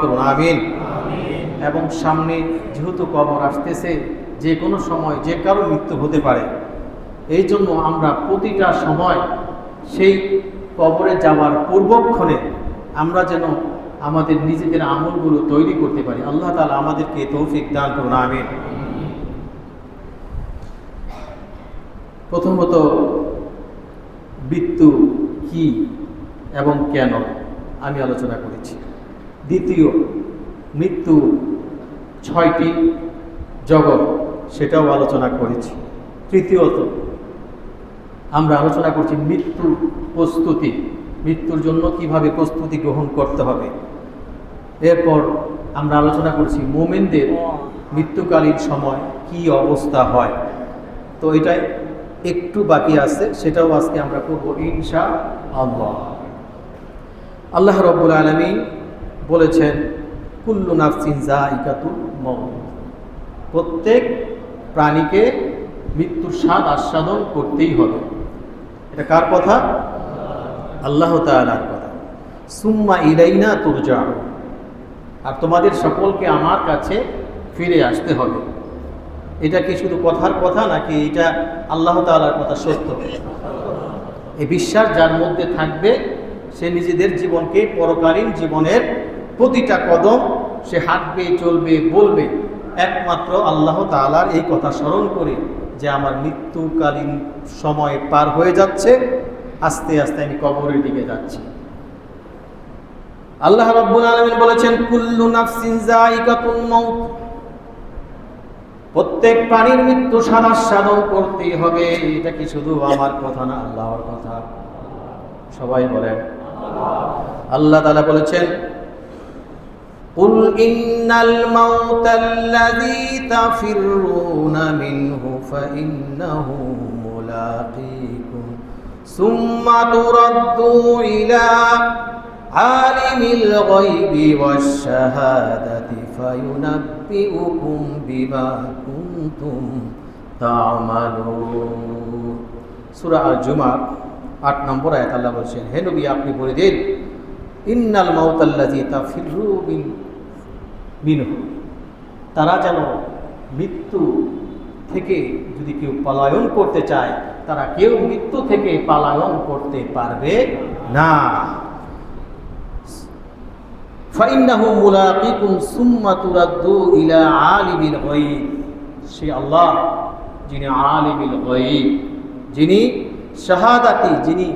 করুন আমিন। এবং সামনে যেহেতু কবর আসতেছে, যে কোনো সময় যে কারো মৃত্যু হতে পারে, এই জন্য আমরা প্রতিটা সময় সেই কবরে যাওয়ার পূর্বক্ষণে আমরা যেন আমাদের নিজেদের আমলগুলো তৈরি করতে পারি। আল্লাহ তাআলা আমাদেরকে তৌফিক দান করুন আমিন। প্রথমত মৃত্যু কি এবং কেন আমি আলোচনা করেছি। দ্বিতীয়, মৃত্যু 6টি জগৎ, সেটাও আলোচনা করেছি। তৃতীয়ত আমরা আলোচনা করছি মৃত্যুর প্রস্তুতি, মৃত্যুর জন্য কিভাবে প্রস্তুতি গ্রহণ করতে হবে। এরপর আমরা আলোচনা করছি মুমিনদের মৃত্যুকালীন সময় কি অবস্থা হয়। তো এটাই একটু বাকি আছে, সেটাও আজকে আমরা করব ইনশাআল্লাহ। আল্লাহ রাব্বুল আলামিন বলেছেন কুল্লু নাফসিন যায়িকাতুল মউত, প্রত্যেক প্রাণীকে মৃত্যুর স্বাদ আস্বাদন করতেই হবে। এটা কার কথা? আল্লাহ তাআলার কথা। সুম্মা ইলাইনা তুরজাউন, আর তোমাদের সকলকে আমার কাছে ফিরে আসতে হবে। এটা কি শুধু কথার কথা নাকি এটা আল্লাহ তাআলার কথা সত্য? এই বিশ্বাস যার মধ্যে থাকবে সে নিজেদের জীবনকে পরকালীন জীবনের প্রতিটা কদম সে হাঁটবে, চলবে, বলবে একমাত্র আল্লাহ তাআলার এই কথা স্মরণ করে যে আমার মৃত্যুকালীন সময় পার হয়ে যাচ্ছে, আস্তে আস্তে আমি কবরের দিকে যাচ্ছি। আল্লাহ রাব্বুল আলামিন বলেছেন কুল্লু নাফসিন যায়িকাতুল মাউত, প্রত্যেক প্রাণীর মৃত্যু সাধন করতেই হবে। এটা কি শুধু আমার কথা না, আল্লাহর কথা। সবাই বলেন আল্লাহ তাআলা বলেছেন কুল ইন্নাল মাউতাল্লাযী তাফিররুনা মিনহু ফাইন্নাহু মুলাকীকুম সুম্মা তুরাদ্দু ইলা আলিমিল গায়বি ওয়াশ শাহাদাতি ফায়ুনাব্বিউকুম বিমা কুনতুম তা'মালুন। সূরা আল-জুমার 8 নম্বর আয়াত আল্লাহ বলেছেন, হে নবী আপনি বলে দিন ইন্নাল মাউতাল্লাযী তাফিররু মিনহু, তারা যেন মৃত্যু থেকে যদি কেউ পলায়ন করতে চায়, তারা কেউ মৃত্যু থেকে পলায়ন করতে পারবে না। ফাইন্নাহু মুলাকীকুম সুম্মা তুরাদ্দু ইলা আলিমিল গায়ব, সে আল্লাহ যিনি আলিমিল গায়ব, যিনি শাহাদাতি, যিনি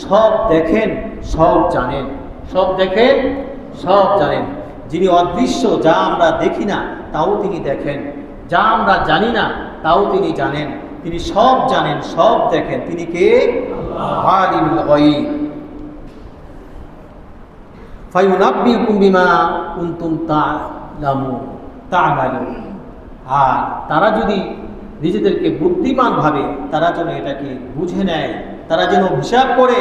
সব দেখেন, সব জানেন, সব দেখেন, সব জানেন, যিনি অদৃশ্য, যা আমরা দেখি না তাও তিনি দেখেন, যা আমরা জানি না তাও তিনি জানেন, তিনি সব জানেন, সব দেখেন। তিনি কে? আলিমুল গায়ব। ফায়ুনাব্বিউকুম বিমা কুনতুম তা'মালুন, আর তারা যদি নিজেদেরকে বুদ্ধিমান ভাবে, তারা যেন এটাকে বুঝে নেয়, তারা যেন হিসাব করে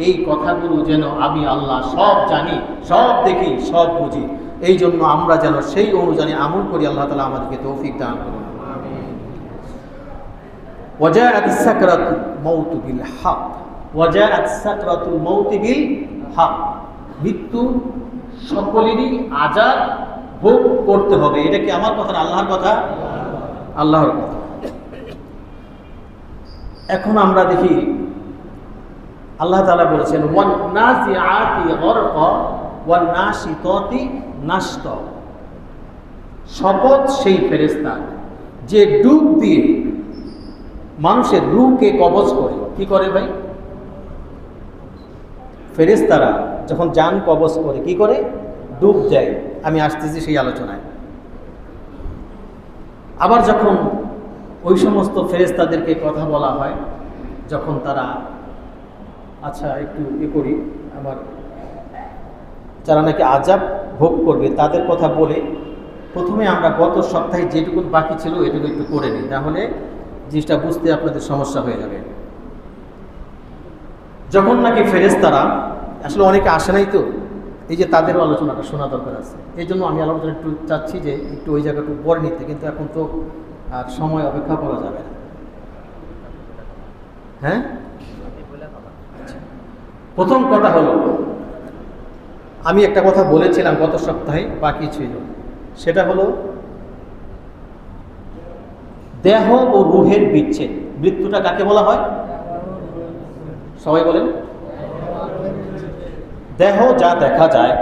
এই কথাগুলো যেন আমি আল্লাহ সব জানি, সব দেখি, সব বুঝি। এই জন্য আমরা যেন সেই অনুযায়ী আমল করি। আল্লাহ তাআলা আমাদেরকে তৌফিক দান করুন। ওয়াজাআত সাকরাতুল মাউত বিল হক, ওয়াজাআত সাকরাতুল মাউত বিল হক, মৃত্যু সকলেরই আযাব ভোগ করতে হবে। এটা কি আমার কথা না আল্লাহর কথা? আল্লাহর কথা। এখন আমরা দেখি আল্লাহ তাআলা বলেছেন ওয়ান নাজিআতি গরকা ওয়ান নাশিতাতি নাশতা, শপথ সেই ফেরেশতা যে ডুব দিয়ে মানুষের রূহকে কবজ করে। কি করে ভাই? ফেরেশতারা যখন জান কবজ করে কি করে? ডুব দেয়। আমি আসতেছি সেই আলোচনায়। আবার যখন ওই সমস্ত ফেরেশতাদেরকে কথা বলা হয়, যখন তারা আচ্ছা একটু করি, আমার যারা নাকি আযাব ভোগ করবে তাদের কথা বলে প্রথমে আমরা গত সপ্তাহে যেটুকু বাকি ছিল এটুকু একটু করে নিই, তাহলে জিনিসটা বুঝতে আপনাদের সমস্যা হয়ে যাবে। যখন নাকি ফেরেশতারা, আসলে অনেকে আসে নাই তো, এই যে তাদেরও আলোচনাটা শোনা দরকার আছে, এই জন্য আমি আলোচনা একটু চাচ্ছি যে একটু ওই জায়গাটা পরে নিতে, কিন্তু এখন তো আর সময় অপেক্ষা করা যাবে না। হ্যাঁ, প্রথম কথা হলো আমি একটা কথা বলেছিলাম গত সপ্তাহে, বাকি ছিল, সেটা হলো দেহ ও রুহের বিচ্ছেদ। মৃত্যুটা কাকে বলা হয়? সবাই বলেন। দেহ যা দেখা যায়,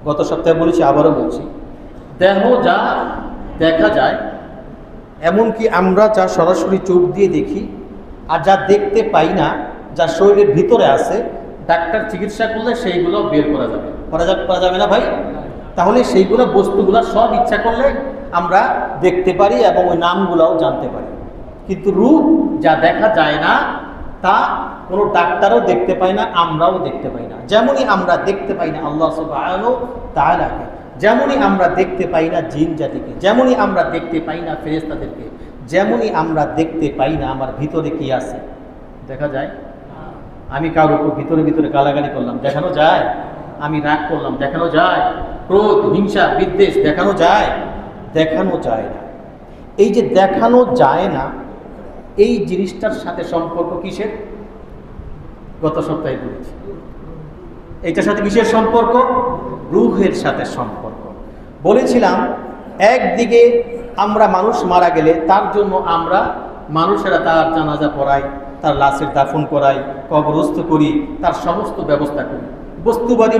গত সপ্তাহে বলেছি, আবারও বলছি, দেহ যা দেখা যায়, এমনকি আমরা যা সরাসরি চোখ দিয়ে দেখি আর যা দেখতে পাই না, যা শরীরের ভিতরে আছে, ডাক্তার চিকিৎসা করলে সেইগুলো বের করা যাবে। করা যাবে না ভাই? তাহলে সেইগুলো বস্তুগুলো সব ইচ্ছা করলে আমরা দেখতে পারি এবং ওই নামগুলোও জানতে পারি। কিন্তু রূহ যা দেখা যায় না, তা কোনো ডাক্তারও দেখতে পায় না, আমরাও দেখতে পাই না। যেমনই আমরা দেখতে পাই না আল্লাহ সুবহানাহু ওয়া তাআলাকে, যেমনই আমরা দেখতে পাই না জিন জাতিকে, যেমনই আমরা দেখতে পাই না ফেরেশতাদেরকে, যেমনই আমরা দেখতে পাই না আমার ভিতরে কি আছে, দেখা যায়? আমি কারোর উপর ভিতরে ভিতরে গালাগালি করলাম, দেখানো যায়? আমি রাগ করলাম, দেখানো যায়? ক্রোধ, হিংসা, বিদ্বেষ দেখানো যায়? দেখানো যায় না। এই যে দেখানো যায় না, এই জিনিসটার সাথে সম্পর্ক কিসের? গত সপ্তাহে বলেছি, এইটার সাথে কিসের সম্পর্ক? রূহের সাথে সম্পর্ক। বলেছিলাম একদিকে আমরা মানুষ মারা গেলে তার জন্য আমরা মানুষেরা তার জানাজা পড়াই, তার লাশের দাফন করাই, কবরস্থ করি, তার সমস্ত ব্যবস্থা করি। বস্তুবাদী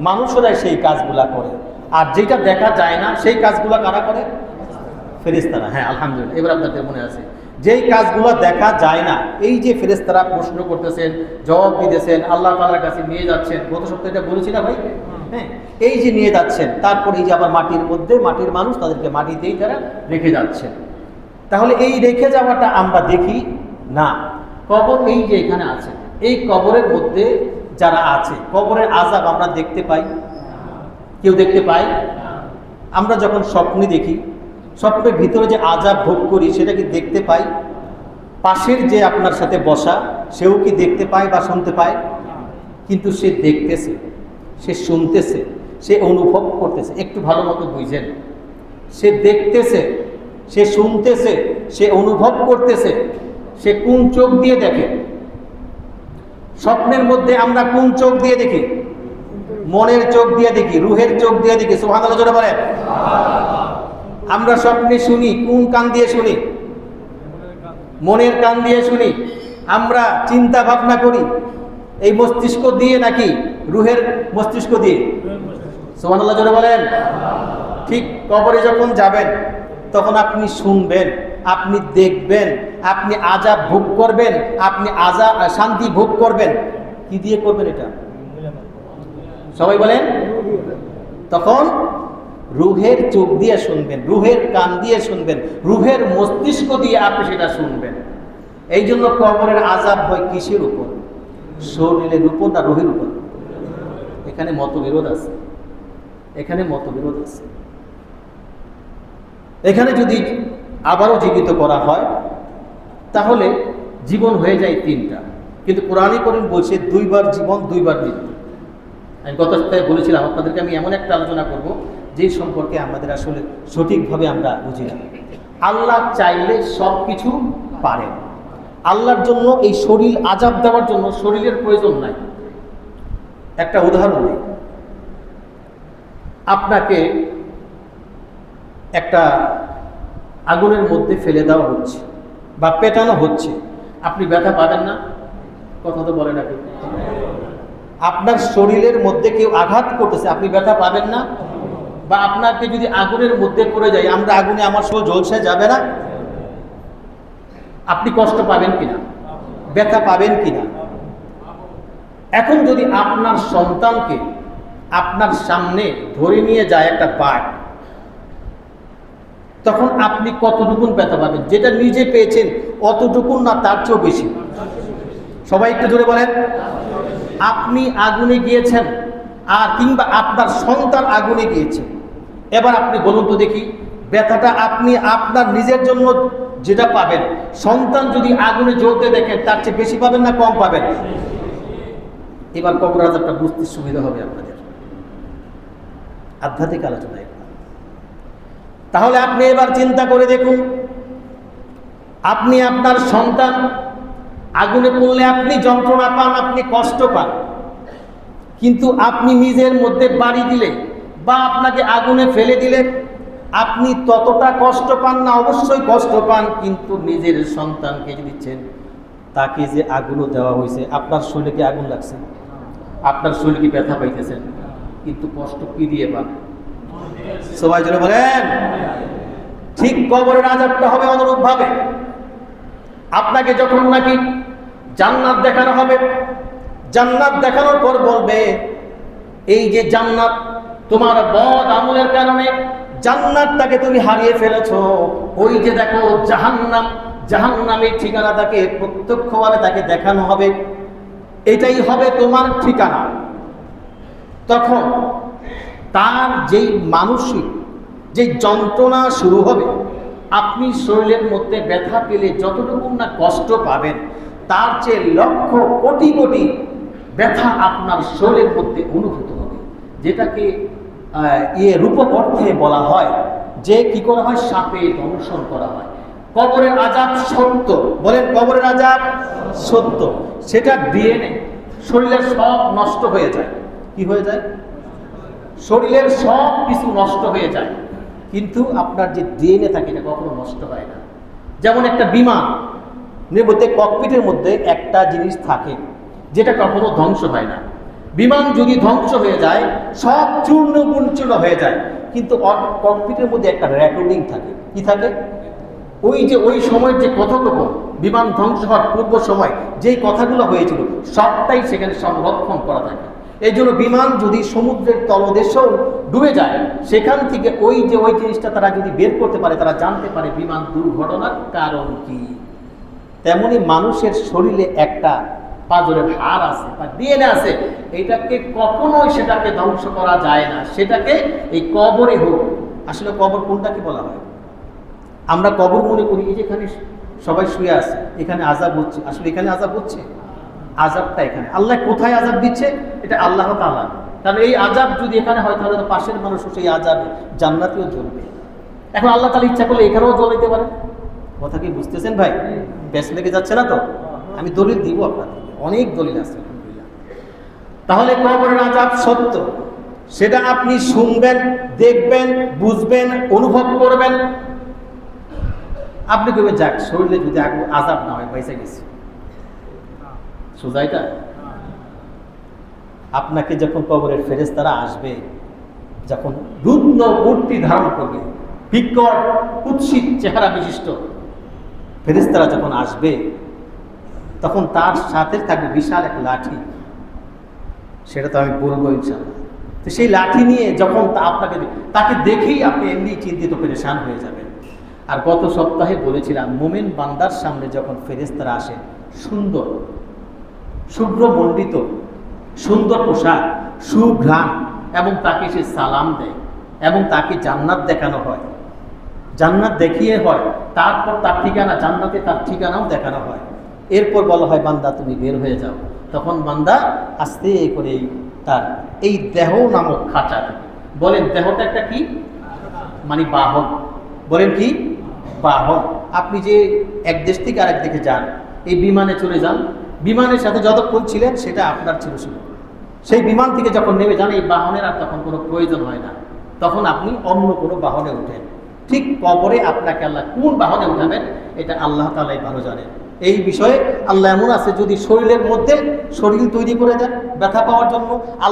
মানুষেরাই সেই কাজগুলা করে। আর যেটা দেখা যায় না সেই কাজগুলা কারা করে? ফেরেশতারা। হ্যাঁ, আলহামদুলিল্লাহ, এবার আপনাদের মনে আছে। যেই কাজগুলো দেখা যায় না, এই যে ফেরেশতারা প্রশ্ন করতেছেন, জবাব দিতেছেন, আল্লাহ তাআলার কাছে নিয়ে যাচ্ছেন, গত সপ্তাহে এটা বলেছি না ভাই? হ্যাঁ, এই যে নিয়ে যাচ্ছেন, তারপরে এই যে আবার মাটির মধ্যে, মাটির মানুষ, তাদেরকে মাটিতেই তারা রেখে যাচ্ছেন। তাহলে এই রেখে যাওয়াটা আমরা দেখি না। কবর এই যে এখানে আছে, এই কবরের মধ্যে যারা আছে, কবরের আযাব আমরা দেখতে পাই? কেউ দেখতে পাই? আমরা যখন স্বপ্নে দেখি, স্বপ্নের ভিতরে যে আযাব ভোগ করি, সেটা কি দেখতে পাই? পাশের যে আপনার সাথে বসা, সেও কি দেখতে পায় বা শুনতে পায়? কিন্তু সে দেখতেছে, সে শুনতেছে, সে অনুভব করতেছে। একটু ভালো মতো বুঝেন, সে দেখতেছে, সে শুনতেছে, সে অনুভব করতেছে। সে কোন চোখ দিয়ে দেখে? স্বপ্নের মধ্যে আমরা কোন চোখ দিয়ে দেখি? মনের চোখ দিয়ে দেখি, রুহের চোখ দিয়ে দেখি। সুবহানাল্লাহ জোরে বলেন। আমরা স্বপ্নে শুনি কোন কান দিয়ে শুনি? মনের কান দিয়ে শুনি। আমরা চিন্তা ভাবনা করি এই মস্তিষ্ক দিয়ে নাকি রুহের মস্তিষ্ক দিয়ে? সুবহানাল্লাহ জোরে বলেন। ঠিক কবরে যখন যাবেন, তখন আপনি শুনবেন, আপনি দেখবেন, আপনি আযাব ভোগ করবেন, আপনি শান্তি ভোগ করবেন। কি দিয়ে করবেন এটা? সবাই বলেন। তখন রুহের চোখ দিয়ে শুনবেন, রুহের কান দিয়ে শুনবেন, রুহের মস্তিষ্ক দিয়ে আপনি সেটা শুনবেন। এই জন্য কবরের আযাব হয় কিসের উপর? শরীরের উপর না রুহের উপর? এখানে মতবিরোধ আছে, এখানে মতবিরোধ আছে। এখানে যদি আবারও জীবিত করা হয়, তাহলে জীবন হয়ে যায় তিনটা, কিন্তু কোরআনে কারীম বলছে দুইবার জীবন, দুইবার মৃত্যু। আমি গত সপ্তাহে বলেছিলাম আপনাদেরকে, আমি এমন একটা আলোচনা করব যে সম্পর্কে আমাদের আসলে সঠিকভাবে আমরা বুঝি না। আল্লাহ চাইলে সব কিছু পারেন। আল্লাহর জন্য এই শরীর আযাব দেওয়ার জন্য শরীরের প্রয়োজন নাই। একটা উদাহরণ দিই, আপনাকে একটা আগুনের মধ্যে ফেলে দেওয়া হচ্ছে বা পেটানো হচ্ছে, আপনি ব্যথা পাবেন না? কথা তো বলে না কেউ। আপনার শরীরের মধ্যে কেউ আঘাত করতেছে, আপনি ব্যথা পাবেন না? বা আপনাকে যদি আগুনের মধ্যে পড়ে যায়, আমরা আগুনে, আমার শরীর ঝলসে যাবে না? আপনি কষ্ট পাবেন কিনা? ব্যথা পাবেন কিনা? এখন যদি আপনার সন্তানকে আপনার সামনে ধরে নিয়ে যায় একটা বাঘ, তখন আপনি কতটুকুন ব্যথা পাবেন? যেটা নিজে পেয়েছেন অতটুকুন না, তার চেয়েও বেশি? সবাই একটু জোরে বলেন। আপনি আগুনে গিয়েছেন, আর কিংবা আপনার সন্তান আগুনে গিয়েছে, এবার আপনি বলুন তো দেখি, ব্যথাটা আপনি আপনার নিজের জন্য যেটা পাবেন, সন্তান যদি আগুনে জ্বলতে দেখেন তার চেয়ে বেশি পাবেন না কম পাবেন? এবার কবর আযাবটা বুঝতে সুবিধা হবে আপনাদের। আধ্যাত্মিক আলোচনায়। তাহলে আপনি এবার চিন্তা করে দেখুন, আপনি আপনার সন্তান আগুনে পড়লে আপনি যন্ত্রণা পান, আপনি কষ্ট পান, কিন্তু আপনি নিজের মধ্যে বাড়ি দিলে বা আপনাকে আগুনে ফেলে দিলে আপনি ততটা কষ্ট পান না, অবশ্যই কষ্ট পান, কিন্তু নিজের সন্তানকে যে দিচ্ছেন তাকে যে আগুনও দেওয়া হয়েছে, আপনার শরীরে কি আগুন লাগছে? আপনার শরীরে কি ব্যথা পাইতেছেন? কিন্তু কষ্ট কি দিয়ে পান? সবাই জন্য বলেন। ঠিক কবরের আযাবটা হবে অনুরূপ ভাবে। আপনাকে যখন নাকি জান্নাত দেখানো হবে, জান্নাত দেখানোর পর বলবে এই যে জান্নাত, তোমার বদ আমলের কারণে জান্নাতটাকে তুমি হারিয়ে ফেলেছো। ওই যে দেখো জাহান্নাম, জাহান্নামের ঠিকানা তাকে প্রত্যক্ষভাবে তাকে দেখানো হবে, এটাই হবে তোমার ঠিকানা। তখন তার যেই মানসিক যে যন্ত্রণা শুরু হবে, আপনি শরীরের মধ্যে ব্যথা পেলে যতটুকু না কষ্ট পাবেন, তার চেয়ে লক্ষ কোটি কোটি ব্যথা আপনার শরীরের মধ্যে অনুভূত হবে, যেটাকে রূপক অর্থে বলা হয় যে কি করা হয়, সাপে দংশন করা হয়। কবরের আযাব সত্য, বলেন কবরের আযাব সত্য। সেটা ডিএনএ শরীরের সব নষ্ট হয়ে যায়। কি হয়ে যায়? শরীরের সব কিছু নষ্ট হয়ে যায়, কিন্তু আপনার যে ডিএনএ থাকে এটা কখনো নষ্ট হয় না। যেমন একটা বিমানের মধ্যে ককপিটের মধ্যে একটা জিনিস থাকে যেটা কখনো ধ্বংস হয় না। বিমান যদি ধ্বংস হয়ে যায়, সব চূর্ণ বিচূর্ণ হয়ে যায়, কিন্তু ককপিটের মধ্যে একটা রেকর্ডিং থাকে। কি থাকে? ওই যে ওই সময়ের যে কথোপকথন, বিমান ধ্বংস হওয়ার পূর্ব সময় যেই কথাগুলো হয়েছিল সবটাই সেখানে সংরক্ষণ করা থাকে। এই জন্য বিমান যদি সমুদ্রের তলদেশেও ডুবে যায়, সেখান থেকে ওই যে ওই জিনিসটা তারা যদি বের করতে পারে, তারা জানতে পারে বিমান দুর্ঘটনার কারণ কি। তেমনি মানুষের শরীরে একটা পাঁজরের হাড় আছে বা ডিএনএ আছে, এটাকে কখনোই সেটাকে ধ্বংস করা যায় না। সেটাকে এই কবরে হোক, আসলে কবর কোনটাকে বলা হয়? আমরা কবর মনে করি এই যেখানে সবাই শুয়ে আছে, এখানে আযাব হচ্ছে। আসলে এখানে আযাব হচ্ছে? আযাবটা এখানে। আল্লাহ কোথায় আযাব দিচ্ছে? এটা আল্লাহ তাআলা। কারণ এই আযাব যদি এখানে হয়, তাহলে তো পাশের মানুষ সেই আযাবে জান্নাতেও জ্বলবে। এখন আল্লাহ তাআলা ইচ্ছা করলে এখানেও জ্বলাইতে পারে। কথা কি বুঝতেছেন ভাই? বেশ লেগে যাচ্ছে না তো? আমি দলিল দিব আপনাদের, অনেক দলিল আছে আলহামদুলিল্লাহ। তাহলে কবরের আযাব সত্য, সেটা আপনি শুনবেন, দেখবেন, বুঝবেন, অনুভব করবেন। আপনি কইবেন যাক, শরীরে যদি আযাব না হয় পয়সা গেছে, সোজাইটা। আপনাকে যখন কবরের ফেরেশতারা আসবে, যখন রুগ্ন মূর্তি ধারণ করবে, বিকট কুৎসিত চেহারা বিশিষ্ট ফেরেশতারা যখন আসবে, তখন তার সাথে থাকবে বিশাল এক লাঠি। সেটা তো আমি বলবো ইনশাআল্লাহ। তো সেই লাঠি নিয়ে যখন তাকে দেখেই আপনি এমনি চিন্তিত পেরেশান হয়ে যাবেন। আর গত সপ্তাহে বলেছিলাম, মুমিন বান্দার সামনে যখন ফেরেশতারা আসে, সুন্দর শুভ্রমণ্ডিত, সুন্দর পোশাক, সুঘ্রাণ, এবং তাকে সে সালাম দেয় এবং তাকে জান্নাত দেখানো হয়, জান্নাত দেখিয়ে হয়। তারপর তার ঠিকানা জান্নাতে, তার ঠিকানাও দেখানো হয়। এরপর বলা হয় বান্দা তুমি বের হয়ে যাও। তখন বান্দা আস্তে করে তার এই দেহ নামক খাঁচা, বলেন দেহটা একটা কি মানে বাহন, বলেন কি বাহন। আপনি যে এক দেশ থেকে আরেক দিকে যান, এই বিমানে চলে যান, বিমানের সাথে যতক্ষণ ছিলেন সেটা আপনার ছিল শুধু। সেই বিমান থেকে যখন নেমে যান, এই বাহনের আর তখন কোনো প্রয়োজন হয় না, তখন আপনি অন্য কোনো বাহনে উঠেন। ঠিক কবরে আপনাকে আল্লাহ কোন বাহনে উঠাবেন এটা আল্লাহ তাআলাই ভালো জানেন। এই বিষয়ে আল্লাহ এমন আছে, যদি শরীরের মধ্যে শরীর তৈরি করে দেন ব্যথা পাওয়ার জন্য, আল্লাহ